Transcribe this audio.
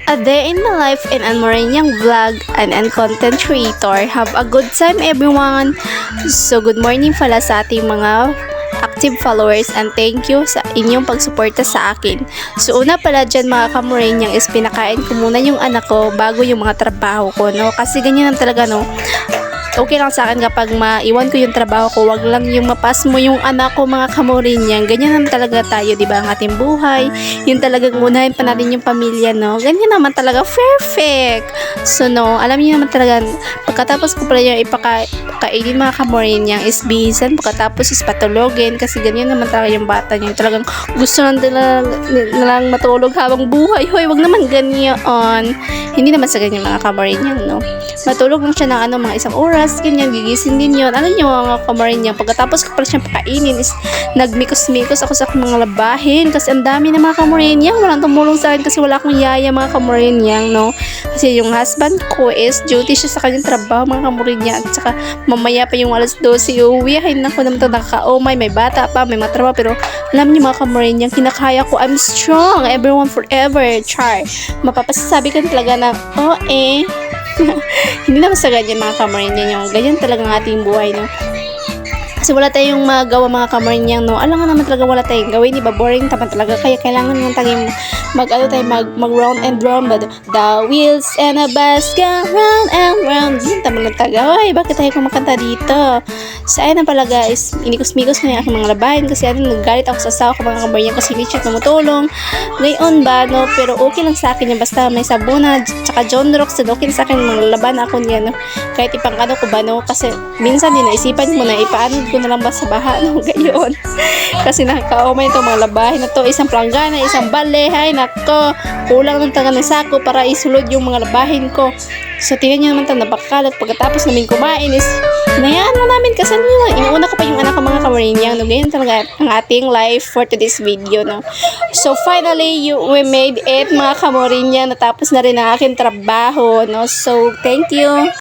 A day in my life in a Moreniang vlog and content creator. Have a good time everyone. So good morning pala sa ating mga active followers and thank you sa inyong pagsuporta sa akin. So una pala dyan mga kamoreniang is pinakain ko muna yung anak ko bago yung mga trabaho ko, no? Kasi ganyan lang talaga, no? Okay lang sa akin kapag maiwan ko yung trabaho ko, wag lang yung mapas mo yung anak ko mga kamoreniang. Ganyan naman talaga tayo, di ba? Ang ating buhay, yung talagang unahin pa natin yung pamilya, no? Ganyan naman talaga, perfect! So, no, alam niyo naman talaga, pagkatapos ko pala yung ipakainin mga kamoreniang is bihisan, pagkatapos is patulogin, kasi ganyan naman talaga yung bata niya. Talagang gusto lang matulog habang buhay. Hoy, wag naman ganyan. Hindi naman sa ganyan mga kamoreniang, no? Matulog lang siya ng mga isang oras, ganyan, gigising din yun. Alam niyo mga kamoreniang, pagkatapos ko pala siyang pakainin is nagmikos-mikos ako sa mga labahin kasi ang dami na mga kamoreniang, walang tumulong sa akin kasi wala akong yaya mga kamoreniang, no? Kasi yung husband ko is duty siya sa kanyang trabaho mga kamoreniang at saka mamaya pa yung alas 12 uwi. Ay naku naman ito nakaka-umay, may bata pa, may mga trabaho, pero alam niyo mga kamoreniang, kinakaya ko, I'm strong, everyone forever, char. Mapapasasabi ka talaga na, hindi naman sa ganyan mga kamoreniang, yung ganyan talaga ng ating buhay, no? Kasi wala tayong magawa mga kamoreniang, no? Alam nga naman talaga wala tayong gawin, di ba? Boring naman talaga. Kaya kailangan ng tayong mag round and round, but the wheels and a bus go round and round. Yun naman lang talaga. Ay, bakit tayo kumakanta dito? Sa akin na pala guys, inikos-mikos ko na yung aking mga labahin kasi naggalit ako sa asawa ko mga kamoreniang kasi hindi siya tumutulong. Ngayon ba, no? Pero okay lang sa akin yan. Basta may sabuna, tsaka John Rocks, okay sa akin mga laban ako niya, no? Kahit ipang ano ko ba, no? Kasi minsan din naisipan mo na ipaano ko na lang ba sa baha, no? Gayon. Kasi nakakaumay ito mga labahin na to. Isang planggana, isang bale, ay nako. Kulang ng taga ng sako para isulod yung mga labahin ko. So, tingnan nyo naman ito, napakalat. Pagkatapos namin kumain is, hinayaan na namin kasi inuuna ko pa yung anak ko mga kamoreniang, no? Ganyan talaga ang ating life for today's video, no? So, finally, we made it mga kamoreniang. Natapos na rin ang aking trabaho, no? So, thank you.